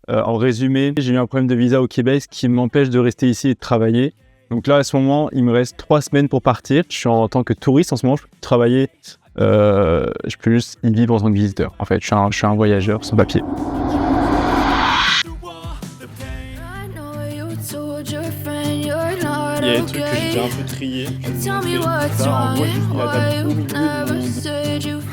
En résumé, j'ai eu un problème de visa au Québec, ce qui m'empêche de rester ici et de travailler. Donc là, à ce moment, il me reste 3 semaines pour partir. Je suis en tant que touriste en ce moment, je peux plus travailler. Je peux juste y vivre en tant que visiteur. En fait, je suis un voyageur sans papier. Il y a des trucs que j'ai déjà un peu triés. Je vais vous montrer. Ça, on voit juste la table au milieu du monde.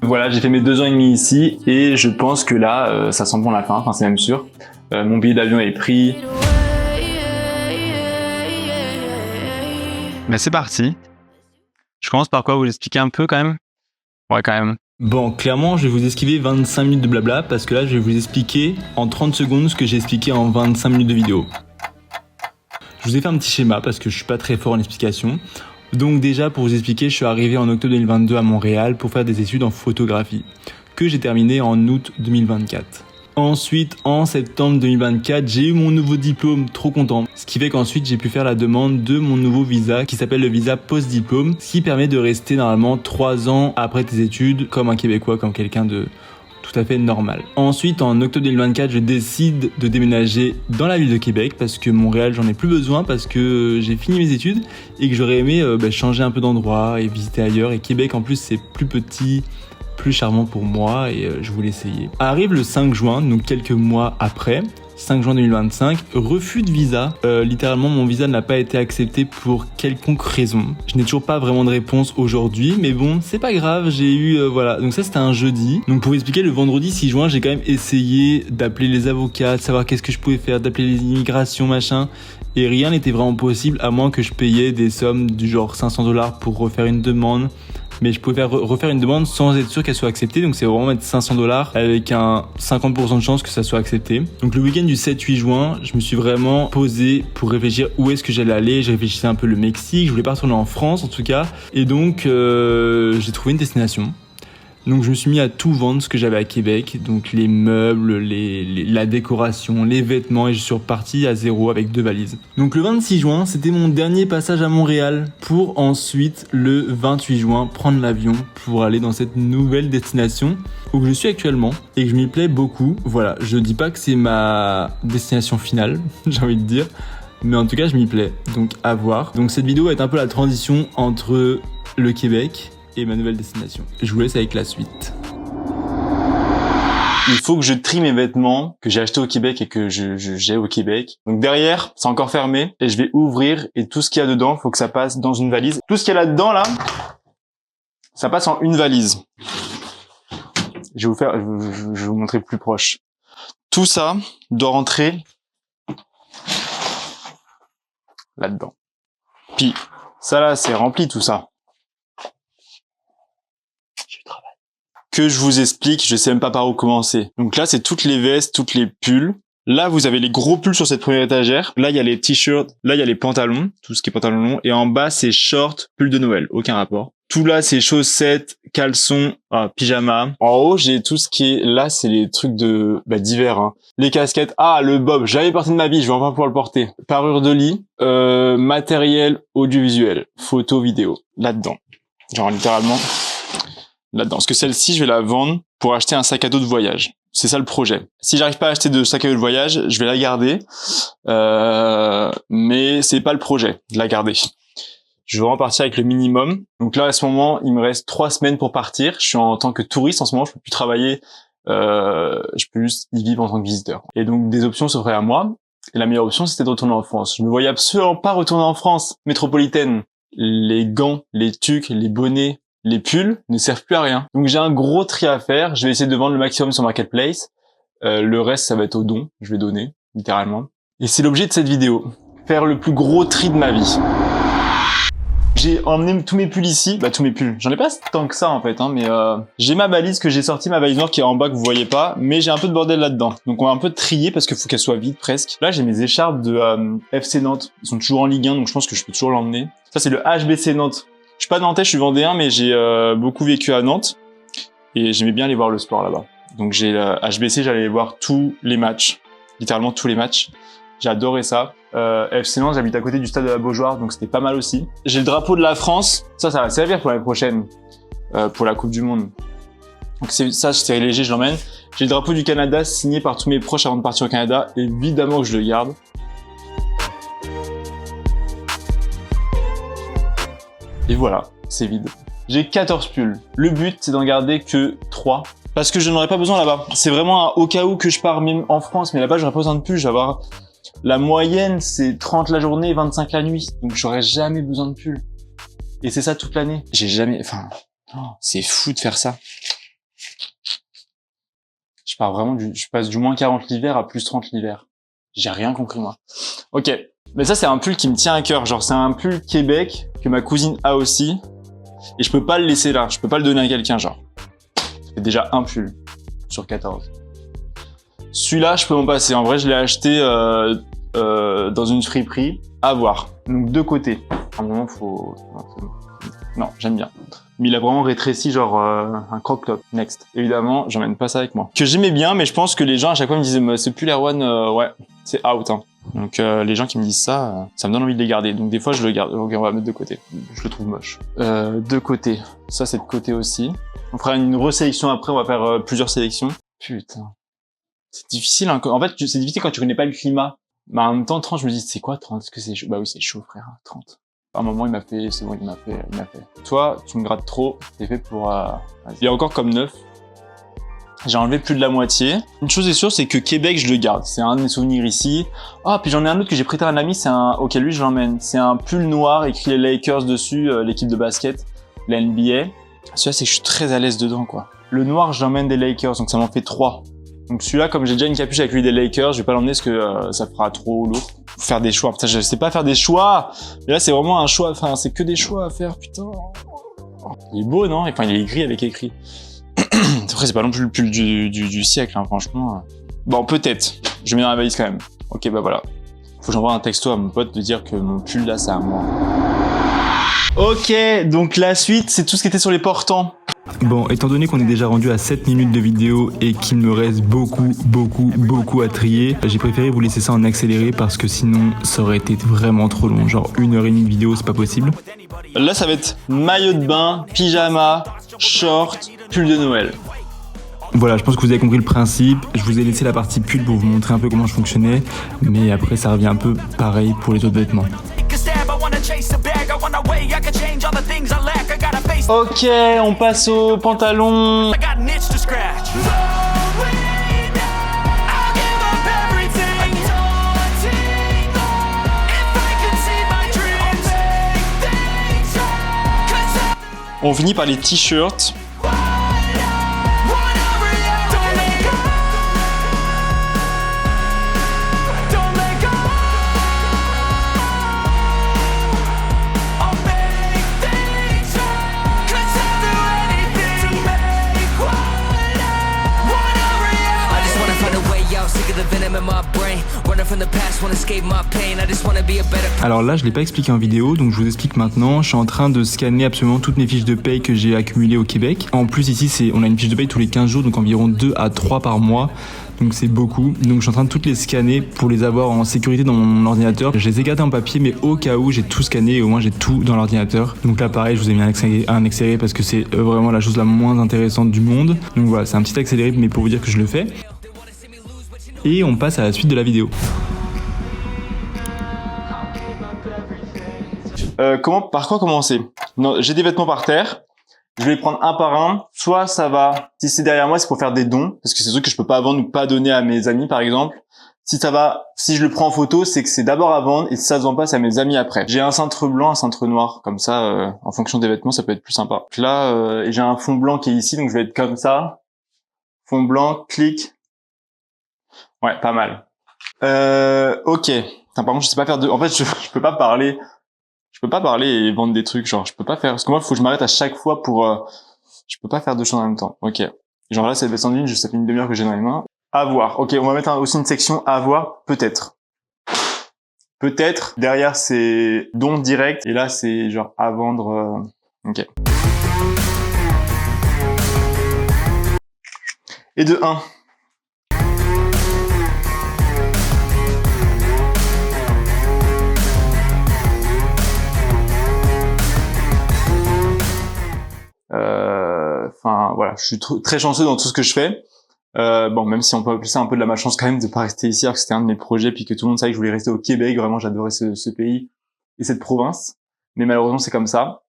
Voilà, j'ai fait mes 2 ans et demi ici et je pense que là, ça sent bon la fin, enfin c'est même sûr. Mon billet d'avion est pris. Mais c'est parti. Je commence par quoi, vous expliquer un peu quand même? Ouais, quand même. Bon, clairement, je vais vous esquiver 25 minutes de blabla parce que là, je vais vous expliquer en 30 secondes ce que j'ai expliqué en 25 minutes de vidéo. Je vous ai fait un petit schéma parce que je suis pas très fort en explication. Donc déjà, pour vous expliquer, je suis arrivé en octobre 2022 à Montréal pour faire des études en photographie que j'ai terminé en août 2024. Ensuite, en septembre 2024, j'ai eu mon nouveau diplôme, trop content. Ce qui fait qu'ensuite, j'ai pu faire la demande de mon nouveau visa qui s'appelle le visa post-diplôme, ce qui permet de rester normalement 3 ans après tes études comme un Québécois, comme quelqu'un de tout à fait normal. Ensuite, en octobre 2024, je décide de déménager dans la ville de Québec parce que Montréal, j'en ai plus besoin parce que j'ai fini mes études et que j'aurais aimé changer un peu d'endroit et visiter ailleurs. Et Québec, en plus, c'est plus petit, plus charmant pour moi et je voulais essayer. Arrive le 5 juin, donc quelques mois après, 5 juin 2025, refus de visa. Littéralement, mon visa n'a pas été accepté pour quelconque raison. Je n'ai toujours pas vraiment de réponse aujourd'hui, mais bon, c'est pas grave, j'ai eu... voilà, donc ça c'était un jeudi. Donc pour expliquer, le vendredi 6 juin, j'ai quand même essayé d'appeler les avocats, de savoir qu'est-ce que je pouvais faire, d'appeler les immigrations, machin, et rien n'était vraiment possible à moins que je payais des sommes du genre 500 $ pour refaire une demande. Mais je pouvais refaire une demande sans être sûr qu'elle soit acceptée. Donc c'est vraiment mettre 500 $ avec un 50% de chance que ça soit accepté. Donc le week-end du 7-8 juin, je me suis vraiment posé pour réfléchir où est-ce que j'allais aller. J'ai réfléchi un peu le Mexique, je voulais pas retourner en France en tout cas. Et donc j'ai trouvé une destination. Donc je me suis mis à tout vendre ce que j'avais à Québec, donc les meubles, la décoration, les vêtements, et je suis reparti à zéro avec 2 valises. Donc le 26 juin, c'était mon dernier passage à Montréal pour ensuite le 28 juin prendre l'avion pour aller dans cette nouvelle destination où je suis actuellement et que je m'y plais beaucoup. Voilà, je dis pas que c'est ma destination finale, j'ai envie de dire, mais en tout cas je m'y plais, donc à voir. Donc cette vidéo va être un peu la transition entre le Québec et ma nouvelle destination. Je vous laisse avec la suite. Il faut que je trie mes vêtements que j'ai achetés au Québec et que j'ai au Québec. Donc derrière, c'est encore fermé et je vais ouvrir et tout ce qu'il y a dedans, il faut que ça passe dans une valise. Tout ce qu'il y a là-dedans, là, ça passe en une valise. Je vais vous montrer plus proche. Tout ça doit rentrer là-dedans. Puis ça là, c'est rempli tout ça. Que je vous explique, je sais même pas par où commencer. Donc là, c'est toutes les vestes, toutes les pulls. Là, vous avez les gros pulls sur cette première étagère. Là, il y a les t-shirts. Là, il y a les pantalons, tout ce qui est pantalon long. Et en bas, c'est shorts, pulls de Noël. Aucun rapport. Tout là, c'est chaussettes, caleçons, pyjama. En haut, j'ai tout ce qui est... Là, c'est les trucs d'hiver. Hein. Les casquettes. Ah, le bob. J'avais porté de ma vie, je vais enfin pouvoir le porter. Parure de lit. Matériel audiovisuel. Photo, vidéo. Là-dedans. Genre, littéralement... là-dedans. Parce que celle-ci, je vais la vendre pour acheter un sac à dos de voyage. C'est ça le projet. Si j'arrive pas à acheter de sac à dos de voyage, je vais la garder. Mais c'est pas le projet de la garder. Je veux repartir avec le minimum. Donc là, à ce moment, il me reste 3 semaines pour partir. Je suis en tant que touriste en ce moment, je peux plus travailler. Je peux juste y vivre en tant que visiteur. Et donc, des options s'offraient à moi. Et la meilleure option, c'était de retourner en France. Je me voyais absolument pas retourner en France métropolitaine. Les gants, les tuques, les bonnets, les pulls ne servent plus à rien. Donc j'ai un gros tri à faire. Je vais essayer de vendre le maximum sur Marketplace. Le reste, ça va être au don. Je vais donner, littéralement. Et c'est l'objet de cette vidéo. Faire le plus gros tri de ma vie. J'ai emmené tous mes pulls ici. Bah tous mes pulls. J'en ai pas tant que ça en fait. Mais j'ai ma valise que j'ai sortie, ma valise noire qui est en bas que vous voyez pas. Mais j'ai un peu de bordel là-dedans. Donc on va un peu trier parce qu'il faut qu'elle soit vide presque. Là j'ai mes écharpes de FC Nantes. Ils sont toujours en Ligue 1 donc je pense que je peux toujours l'emmener. Ça c'est le HBC Nantes. Je suis pas nantais, je suis vendéen, mais j'ai beaucoup vécu à Nantes et j'aimais bien aller voir le sport là-bas. Donc j'ai HBC, j'allais voir tous les matchs, littéralement tous les matchs. J'ai adoré ça. FC Nantes, j'habite à côté du stade de la Beaujoire, donc c'était pas mal aussi. J'ai le drapeau de la France. Ça va servir pour l'année prochaine, pour la Coupe du Monde. Donc ça, c'est léger, je l'emmène. J'ai le drapeau du Canada signé par tous mes proches avant de partir au Canada. Évidemment que je le garde. Et voilà, c'est vide. J'ai 14 pulls. Le but, c'est d'en garder que 3. Parce que je n'en aurai pas besoin là-bas. C'est vraiment au cas où que je pars même en France. Mais là-bas, j'aurais pas besoin de pulls. Je vais avoir... La moyenne, c'est 30 la journée, 25 la nuit. Donc, j'aurais jamais besoin de pulls. Et c'est ça toute l'année. J'ai jamais... Enfin, c'est fou de faire ça. Je pars vraiment je passe du moins 40 l'hiver à plus 30 l'hiver. J'ai rien compris, moi. Ok. Mais ça, c'est un pull qui me tient à cœur. Genre, c'est un pull Québec que ma cousine a aussi. Et je peux pas le laisser là. Je peux pas le donner à quelqu'un, genre. C'est déjà un pull sur 14. Celui-là, je peux m'en passer. En vrai, je l'ai acheté dans une friperie. À voir. Donc, deux côtés. À un moment, faut... Non, j'aime bien. Mais il a vraiment rétréci, genre un crop top. Next. Évidemment, j'emmène pas ça avec moi. Que j'aimais bien, mais je pense que les gens à chaque fois me disaient c'est plus l'Airone, ouais, c'est out. Hein. Donc les gens qui me disent ça, ça me donne envie de les garder. Donc des fois, je le garde. Ok, on va mettre de côté. Je le trouve moche. De côté. Ça, c'est de côté aussi. On fera une resélection après. On va faire plusieurs sélections. Putain. C'est difficile. Hein. En fait, c'est difficile quand tu connais pas le climat. Mais en même temps, 30, je me dis, c'est quoi 30? Est-ce que c'est chaud? Bah oui, c'est chaud, frère. 30. À un moment, il m'a fait, c'est bon, il m'a fait. Toi, tu me grattes trop, t'es fait pour... Il est encore comme neuf. J'ai enlevé plus de la moitié. Une chose est sûre, c'est que Québec, je le garde. C'est un de mes souvenirs ici. Ah, puis j'en ai un autre que j'ai prêté à un ami, ok, lui, je l'emmène. C'est un pull noir, écrit les Lakers dessus, l'équipe de basket, la NBA. Celui-là, c'est que je suis très à l'aise dedans, quoi. Le noir, je l'emmène des Lakers, donc ça m'en fait 3. Donc celui-là, comme j'ai déjà une capuche avec lui des Lakers, je vais pas l'emmener parce que ça fera trop lourd. Faut faire des choix. Putain, je sais pas faire des choix. Mais là, c'est vraiment un choix. Enfin, c'est que des choix à faire. Putain. Il est beau, non? Enfin, il est gris avec écrit. Après, c'est pas non plus le pull du siècle, hein, franchement. Bon, peut-être. Je mets dans la valise quand même. Ok, bah voilà. Faut que j'envoie un texto à mon pote de dire que mon pull là, c'est à moi. Ok, donc la suite, c'est tout ce qui était sur les portants. Bon, étant donné qu'on est déjà rendu à 7 minutes de vidéo et qu'il me reste beaucoup à trier, j'ai préféré vous laisser ça en accéléré parce que sinon ça aurait été vraiment trop long. Genre 1h30 de vidéo, c'est pas possible. Là, ça va être maillot de bain, pyjama, short, pull de Noël. Voilà, je pense que vous avez compris le principe. Je vous ai laissé la partie pull pour vous montrer un peu comment je fonctionnais. Mais après, ça revient un peu pareil pour les autres vêtements. Ok, on passe au pantalon. On finit par les t-shirts. Alors là, je l'ai pas expliqué en vidéo, donc je vous explique maintenant. Je suis en train de scanner absolument toutes mes fiches de paye que j'ai accumulées au Québec. En plus, ici, on a une fiche de paye tous les 15 jours, donc environ 2 à 3 par mois. Donc c'est beaucoup. Donc je suis en train de toutes les scanner pour les avoir en sécurité dans mon ordinateur. Je les ai gardées en papier, mais au cas où, j'ai tout scanné et au moins j'ai tout dans l'ordinateur. Donc là, pareil, je vous ai mis un accéléré parce que c'est vraiment la chose la moins intéressante du monde. Donc voilà, c'est un petit accéléré, mais pour vous dire que je le fais. Et on passe à la suite de la vidéo. Par quoi commencer? Non, j'ai des vêtements par terre. Je vais les prendre un par un. Soit ça va, si c'est derrière moi, c'est pour faire des dons, parce que c'est des trucs que je peux pas vendre ou pas donner à mes amis, par exemple. Si je le prends en photo, c'est que c'est d'abord à vendre, et si ça se vend pas, c'est à mes amis après. J'ai un cintre blanc, un cintre noir, comme ça, en fonction des vêtements, ça peut être plus sympa. Là, j'ai un fond blanc qui est ici, donc je vais être comme ça. Fond blanc, clic. Ouais, pas mal. Ok. Putain, par contre, je sais pas faire en fait, je peux pas parler. Je peux pas parler et vendre des trucs, genre, je peux pas faire, parce que moi, il faut que je m'arrête à chaque fois pour, je peux pas faire deux choses en même temps. Ok. Genre là, c'est le sandwich, ça fait une demi-heure que j'ai dans les mains. À voir. Ok, on va mettre aussi une section à voir, peut-être. Peut-être. Derrière, c'est don direct, et là, c'est genre à vendre, ok. Et de 1. voilà, je suis très chanceux dans tout ce que je fais. Bon, même si on peut appeler ça un peu de la malchance quand même de pas rester ici, alors que c'était un de mes projets, puis que tout le monde savait que je voulais rester au Québec. Vraiment, j'adorais ce pays et cette province. Mais malheureusement, c'est comme ça.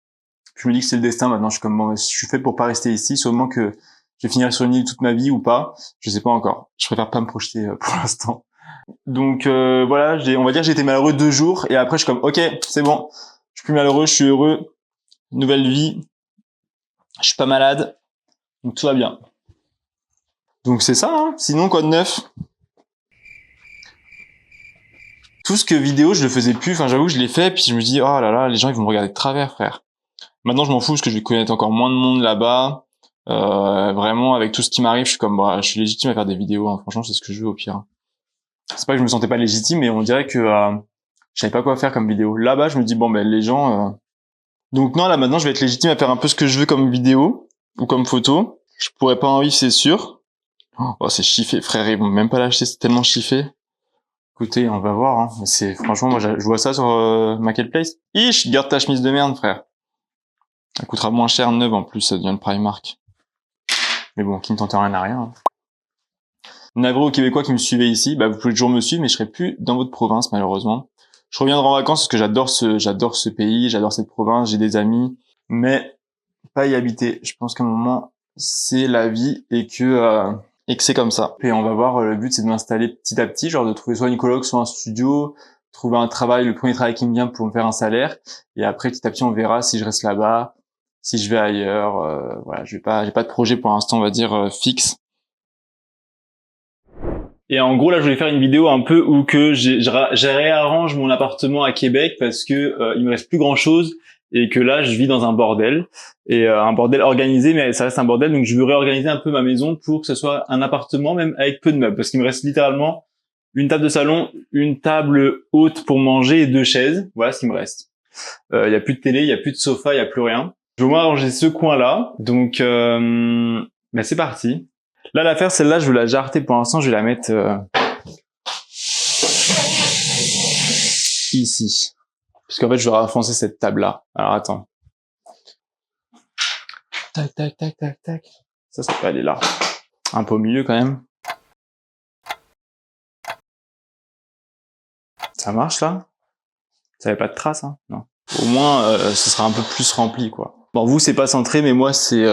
Je me dis que c'est le destin. Maintenant, je suis comme, bon, je suis fait pour pas rester ici, seulement que je vais finir sur une île toute ma vie ou pas. Je sais pas encore. Je préfère pas me projeter pour l'instant. Donc voilà, on va dire que j'ai été malheureux 2 jours et après je suis comme, ok, c'est bon, je suis plus malheureux, je suis heureux, nouvelle vie, je suis pas malade, donc tout va bien. Donc c'est ça, hein. Sinon quoi de neuf? Tout ce que vidéo, je le faisais plus. Enfin, j'avoue que je l'ai fait, puis je me dis, oh là là, les gens ils vont me regarder de travers, frère. Maintenant, je m'en fous parce que je vais connaître encore moins de monde là-bas. Vraiment, avec tout ce qui m'arrive, je suis comme, bah, je suis légitime à faire des vidéos. Hein. Franchement, c'est ce que je veux au pire. C'est pas que je me sentais pas légitime, mais on dirait que je savais pas quoi faire comme vidéo. Là-bas, je me dis, bon, ben les gens. Donc non, là maintenant, je vais être légitime à faire un peu ce que je veux comme vidéo ou comme photo. Je pourrais pas en vivre, c'est sûr. Oh, c'est chiffé, frère. Ils vont même pas l'acheter, c'est tellement chiffé. Écoutez, on va voir. Hein. C'est franchement, moi, je vois ça sur Marketplace. Ich, garde ta chemise de merde, frère. Elle coûtera moins cher neuve en plus, ça devient le Primark. Mais bon, qui ne tente rien à rien. Hein. Navré aux Québécois qui me suivaient ici, bah vous pouvez toujours me suivre, mais je serai plus dans votre province malheureusement. Je reviendrai en vacances parce que j'adore ce pays, j'adore cette province, j'ai des amis, mais pas y habiter. Je pense qu'à un moment c'est la vie et que c'est comme ça. Et on va voir. Le but c'est de m'installer petit à petit, genre de trouver soit une coloc, soit un studio, trouver un travail, le premier travail qui me vient pour me faire un salaire, et après petit à petit on verra si je reste là-bas, si je vais ailleurs. Voilà, j'ai pas de projet pour l'instant, on va dire fixe. Et en gros, là, je voulais faire une vidéo un peu où que je réarrange mon appartement à Québec parce que il me reste plus grand chose et que là, je vis dans un bordel et un bordel organisé, mais ça reste un bordel. Donc, je veux réorganiser un peu ma maison pour que ce soit un appartement, même avec peu de meubles, parce qu'il me reste littéralement une table de salon, une table haute pour manger et 2 chaises. Voilà ce qu'il me reste. Il y a plus de télé, il y a plus de sofa, il y a plus rien. Je veux au moins arranger ce coin-là. Donc, ben c'est parti. Là, l'affaire, celle-là, je veux la jarreter pour l'instant, je vais la mettre ici. Parce qu'en fait, je vais renfoncer cette table-là. Alors, attends. Tac, tac, tac, tac, tac. Ça peut aller là. Un peu au milieu, quand même. Ça marche, là? Ça avait pas de traces, hein? Non. Au moins, ce sera un peu plus rempli, quoi. Bon, vous, c'est pas centré, mais moi, c'est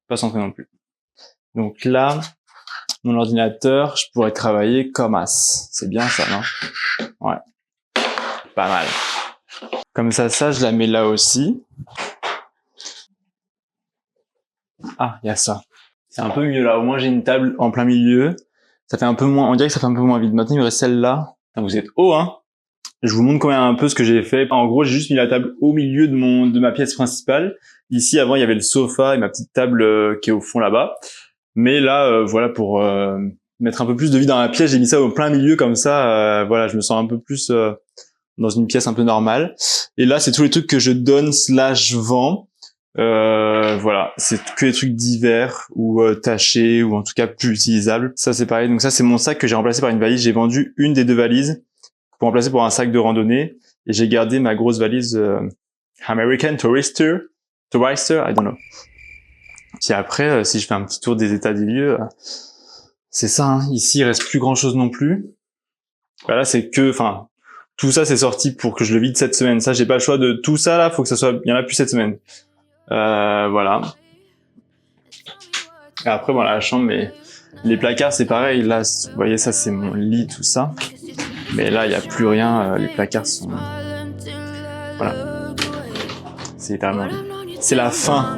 pas centré non plus. Donc là, mon ordinateur, je pourrais travailler comme as. C'est bien ça, non? Ouais. Pas mal. Comme ça, je la mets là aussi. Ah, il y a ça. C'est un peu mieux là. Au moins, j'ai une table en plein milieu. Ça fait un peu moins, on dirait que ça fait un peu moins vide. Maintenant, il me reste celle-là. Vous êtes haut, hein? Je vous montre quand même un peu ce que j'ai fait. En gros, j'ai juste mis la table au milieu de ma pièce principale. Ici, avant, il y avait le sofa et ma petite table qui est au fond là-bas. Mais là, voilà, pour mettre un peu plus de vie dans la pièce, j'ai mis ça au plein milieu comme ça. Voilà, je me sens un peu plus dans une pièce un peu normale. Et là, c'est tous les trucs que je donne / vends. Voilà, c'est que les trucs divers ou tachés ou en tout cas plus utilisables. Ça, c'est pareil. Donc ça, c'est mon sac que j'ai remplacé par une valise. J'ai vendu une des 2 valises pour remplacer pour un sac de randonnée. Et j'ai gardé ma grosse valise American Tourister, I don't know. Puis après, si je fais un petit tour des états des lieux, c'est ça, hein. Ici, il reste plus grand chose non plus. Voilà, c'est que, enfin, tout ça, c'est sorti pour que je le vide cette semaine. Ça, j'ai pas le choix de tout ça, là, faut que ça soit, il y en a plus cette semaine. Voilà. Et après, voilà, la chambre, mais les placards, c'est pareil. Là, vous voyez, ça, c'est mon lit, tout ça. Mais là, il y a plus rien. Les placards sont, voilà. C'est littéralement vide. C'est la fin,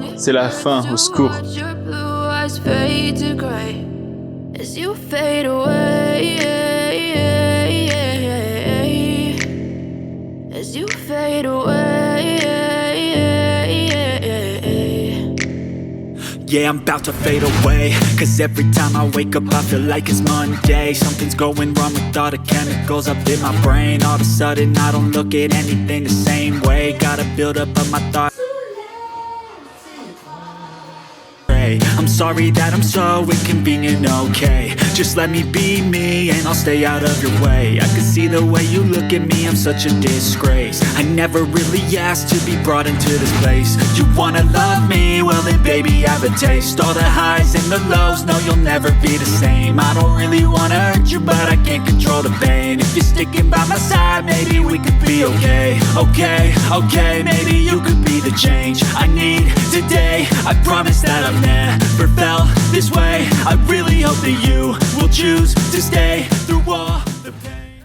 au secours. Yeah, I'm about to fade away, cause every time I wake up I feel like it's Monday. Something's going wrong with all the chemicals up in my brain. All of a sudden I don't look at anything the same way. Gotta build up of my thoughts. I'm I'm sorry that I'm so inconvenient, okay. Just let me be me and I'll stay out of your way. I can see the way you look at me, I'm such a disgrace. I never really asked to be brought into this place. You wanna love me? Well then baby I have a taste. All the highs and the lows, no you'll never be the same. I don't really wanna hurt you but I can't control the pain. If you're sticking by my side, maybe we could be okay. Okay, maybe you could be the change I need today. I promise that I've never felt this way. I really hope that you will choose to stay through all the pain.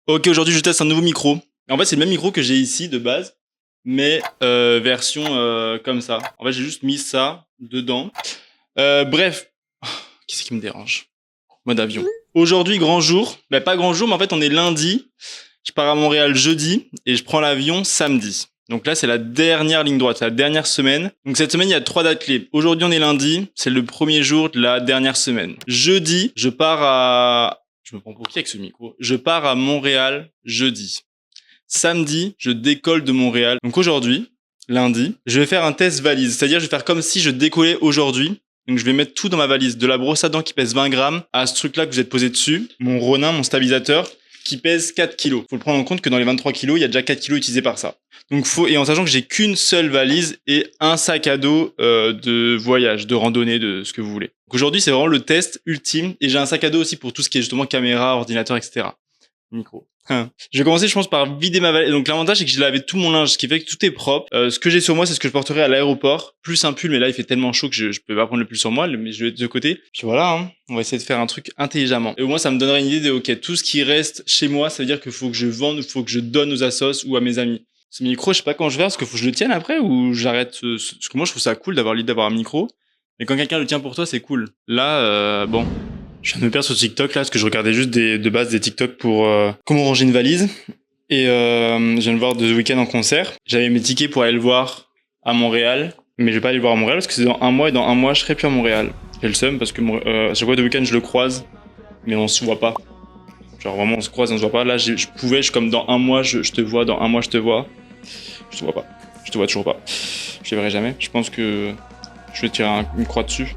Ok, aujourd'hui je teste un nouveau micro. En fait c'est le même micro que j'ai ici de base, mais version comme ça. En fait j'ai juste mis ça dedans. Bref, qu'est-ce qui me dérange? Mode avion. Aujourd'hui grand jour, bah pas grand jour mais en fait on est lundi. Je pars à Montréal jeudi et je prends l'avion samedi. Donc là, c'est la dernière ligne droite, c'est la dernière semaine. Donc cette semaine, il y a 3 dates clés. Aujourd'hui, on est lundi, c'est le premier jour de la dernière semaine. Jeudi, je pars à... Je me prends pour qui avec ce micro? Je pars à Montréal jeudi. Samedi, je décolle de Montréal. Donc aujourd'hui, lundi, je vais faire un test valise. C'est-à-dire, je vais faire comme si je décollais aujourd'hui. Donc je vais mettre tout dans ma valise. De la brosse à dents qui pèse 20 grammes à ce truc-là que vous êtes posé dessus. Mon Ronin, mon stabilisateur, qui pèse 4 kilos. Faut le prendre en compte que dans les 23 kilos, il y a déjà 4 kilos utilisés par ça. Donc et en sachant que j'ai qu'une seule valise et un sac à dos de voyage, de randonnée, de ce que vous voulez. Donc aujourd'hui, c'est vraiment le test ultime. Et j'ai un sac à dos aussi pour tout ce qui est justement caméra, ordinateur, etc. Micro. Je vais commencer, je pense, par vider ma valise. Donc l'avantage, c'est que j'ai lavé tout mon linge, ce qui fait que tout est propre. Ce que j'ai sur moi, c'est ce que je porterai à l'aéroport. Plus un pull, mais là, il fait tellement chaud que je peux pas prendre le pull sur moi, mais je vais être de côté. Puis voilà, hein. On va essayer de faire un truc intelligemment. Et au moins, ça me donnera une idée de, ok, tout ce qui reste chez moi, ça veut dire qu'il faut que je vende, il faut que je donne aux assos ou à mes amis. Ce micro, je sais pas quand je vais faire, est-ce qu'il faut que je le tienne après ou j'arrête parce que moi, je trouve ça cool d'avoir l'idée d'avoir un micro. Mais quand quelqu'un le tient pour toi, c'est cool. Là, bon. Je viens de me perdre sur TikTok là, parce que je regardais juste de base des TikTok pour comment ranger une valise. Et je viens de voir The Weeknd en concert. J'avais mes tickets pour aller le voir à Montréal, mais je vais pas aller le voir à Montréal parce que c'est dans un mois et dans un mois je serai plus à Montréal. J'ai le seum parce que à chaque fois The Weeknd je le croise, mais on se voit pas. Genre vraiment on se croise, on se voit pas. Là je suis comme dans un mois je te vois, dans un mois je te vois. Je te vois pas. Je te vois toujours pas. Je les verrai jamais. Je pense que je vais tirer une croix dessus.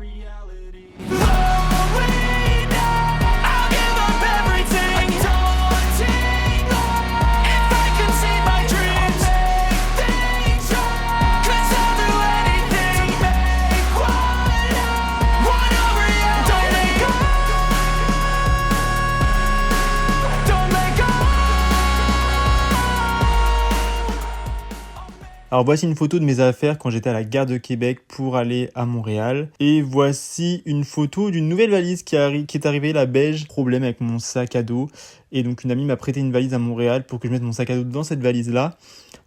Alors voici une photo de mes affaires quand j'étais à la gare de Québec pour aller à Montréal. Et voici une photo d'une nouvelle valise qui est arrivée, la beige. Problème avec mon sac à dos. Et donc une amie m'a prêté une valise à Montréal pour que je mette mon sac à dos dans cette valise-là.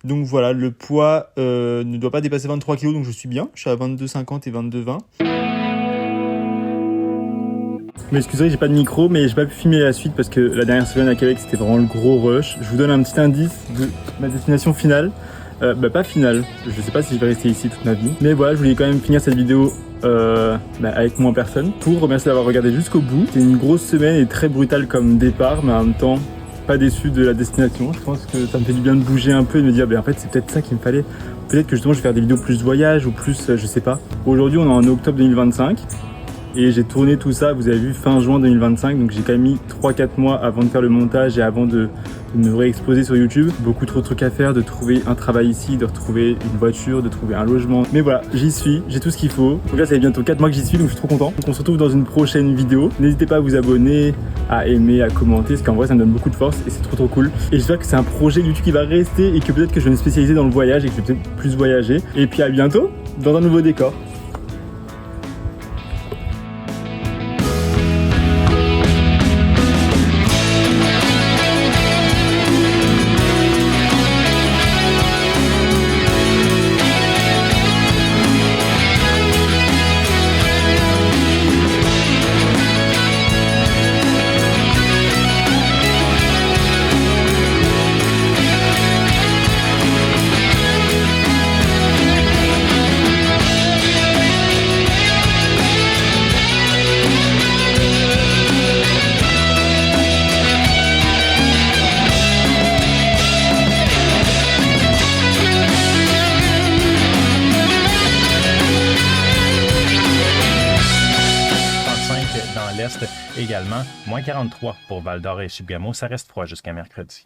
Donc voilà, le poids ne doit pas dépasser 23 kg, donc je suis bien. Je suis à 22,50 et 22,20. Mais excusez, j'ai pas de micro, mais j'ai pas pu filmer la suite parce que la dernière semaine à Québec, c'était vraiment le gros rush. Je vous donne un petit indice de ma destination finale. Pas finale, je sais pas si je vais rester ici toute ma vie. Mais voilà, je voulais quand même finir cette vidéo avec moins personne pour remercier d'avoir regardé jusqu'au bout. C'était une grosse semaine et très brutale comme départ, mais en même temps pas déçu de la destination. Je pense que ça me fait du bien de bouger un peu et de me dire en fait c'est peut-être ça qu'il me fallait. Peut-être que justement je vais faire des vidéos plus voyage ou plus je sais pas. Aujourd'hui on est en octobre 2025 et j'ai tourné tout ça, vous avez vu, fin juin 2025, donc j'ai quand même mis 3-4 mois avant de faire le montage et avant de me réexposer sur YouTube. Beaucoup trop de trucs à faire, de trouver un travail ici, de retrouver une voiture, de trouver un logement. Mais voilà, j'y suis, j'ai tout ce qu'il faut. Donc là, ça fait bientôt 4 mois que j'y suis, donc je suis trop content. Donc on se retrouve dans une prochaine vidéo. N'hésitez pas à vous abonner, à aimer, à commenter, parce qu'en vrai, ça me donne beaucoup de force et c'est trop cool. Et j'espère que c'est un projet YouTube qui va rester et que peut-être que je vais me spécialiser dans le voyage et que je vais peut-être plus voyager. Et puis à bientôt dans un nouveau décor. également moins 43 pour Val-d'Or et Chibougamau. Ça reste froid jusqu'à mercredi.